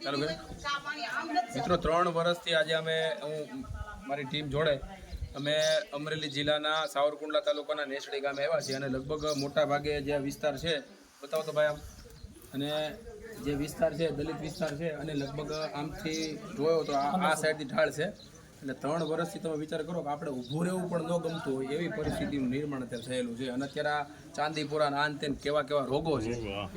ચાલો ભાઈ મિત્રો 3 વર્ષથી આજે અમે મારી ટીમ જોડે અમે અમરેલી જિલ્લાના સાવરકુંડલા તાલુકાના નેસડી ગામે આવ્યા છીએ અને લગભગ મોટા ભાગે જે વિસ્તાર છે બતાવો તો ભાઈ આમ અને જે વિસ્તાર છે દલિત વિસ્તાર છે અને લગભગ આમથી જોયો તો આ સાઈડથી ઢાળ છે એટલે 3 વર્ષથી તમે વિચાર કરો કે આપણે ઊભું રહેવું પણ ન ગમતું હોય એવી પરિસ્થિતિનું નિર્માણ અત્યારે થયેલું છે અને અત્યારે આ ચાંદીપુરા આન તેન કેવા રોગો છે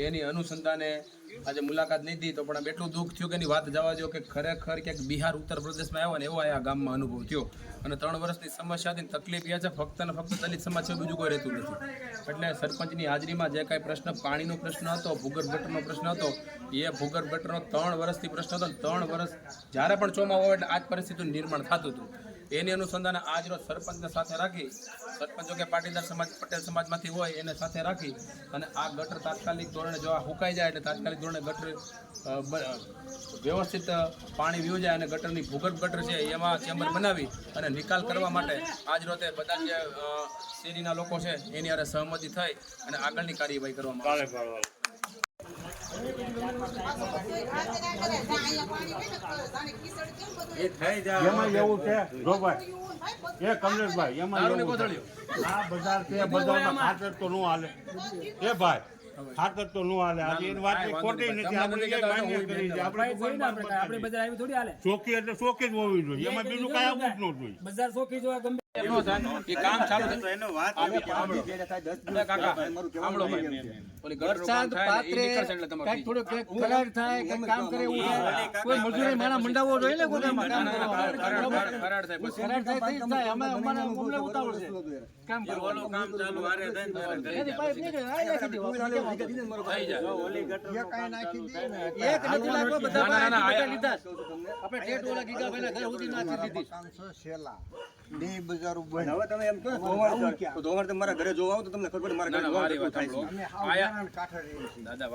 એની અનુસંધાને આજે મુલાકાત લીધી તો પણ એટલું દુઃખ થયું કે એની વાત જવા દો કે ખરેખર ક્યાંક બિહાર ઉત્તર પ્રદેશમાં આવ્યો ને એવો આ ગામમાં અનુભવ થયો અને 3 વર્ષની સમસ્યાથી તકલીફ એ છે ફક્ત ને ફક્ત દલિત સમાજ છે બીજું કોઈ રહેતું નથી એટલે સરપંચની હાજરીમાં જે કાંઈ પ્રશ્ન પાણીનો પ્રશ્ન હતો ભૂગર્ભ ગટરનો પ્રશ્ન હતો એ ભૂગર્ભ ગટરનો 3 વર્ષથી પ્રશ્ન હતો 3 વર્ષ જ્યારે પણ ચોમાસું હોય એટલે આ જ પરિસ્થિતિનું નિર્માણ થતું હતું એની અનુસંધાને આજ રોજ સરપંચને સાથે રાખી સરપંચો કે પાટીદાર સમાજ પટેલ સમાજમાંથી હોય એને સાથે રાખી અને આ ગટર તાત્કાલિક ધોરણે જો આ હુકાઈ જાય એટલે તાત્કાલિક ધોરણે ગટર વ્યવસ્થિત પાણી વ્યૂ જાય અને ગટરની ભૂગર્ભ ગટર છે એમાં ચેમ્બર બનાવી અને નિકાલ કરવા માટે આજ રોતે બધા જે શેરીના લોકો છે એની હારે સહમતિ થઈ અને આગળની કાર્યવાહી કરવામાં આવે એમાં એવું છે રોભાઈ એ કમલેશભાઈ એમાં આ બજાર છે બજારમાં ખાતર તો નું હાલે એ ભાઈ ખાતર તો નું હાલે આજે એની વાત ખોટી નથી આપણે માન્ય કરી છે આપણે બજાર આવી થોડી હાલે ચોકી એટલે ચોકી જ હોવી જોઈએ એમાં બીજું કઈ આવું જ ન જોઈએ બજાર ચોકી જોવા ગમે એ કામ ચાલુ છે એનો વાત વરસાદ પાત્રે કઈક થોડું ખરાબ થાય કઈક કામ કરે એવું થાય કોઈ મજૂરી મારા મંડાવો જોઈએ ને ગોદામમાં કામ કરવા ખરાબ થાય અમે અમારે અમને ઉતાવળ છે કામ કરવાનું કામ ચાલુ હારે થાય એની પાઇપ નીકળે આ નાખી દેવા થઈ જાય ઓલી ગટર કાઈ નાખી દે એક નથી લાગવો બધા લીધા આપણે ટેટ ઓલા ગીગાભાઈના ઘર સુધી નાખી દીધી 500 શેલા બે બજાર ઉપર હવે તમે એમ કહો ધોવર તમારા ઘરે જોવા આવો તો તમને ખબર પડે મારા ઘરે જોવા આયા કાઠા રહી છે દાદા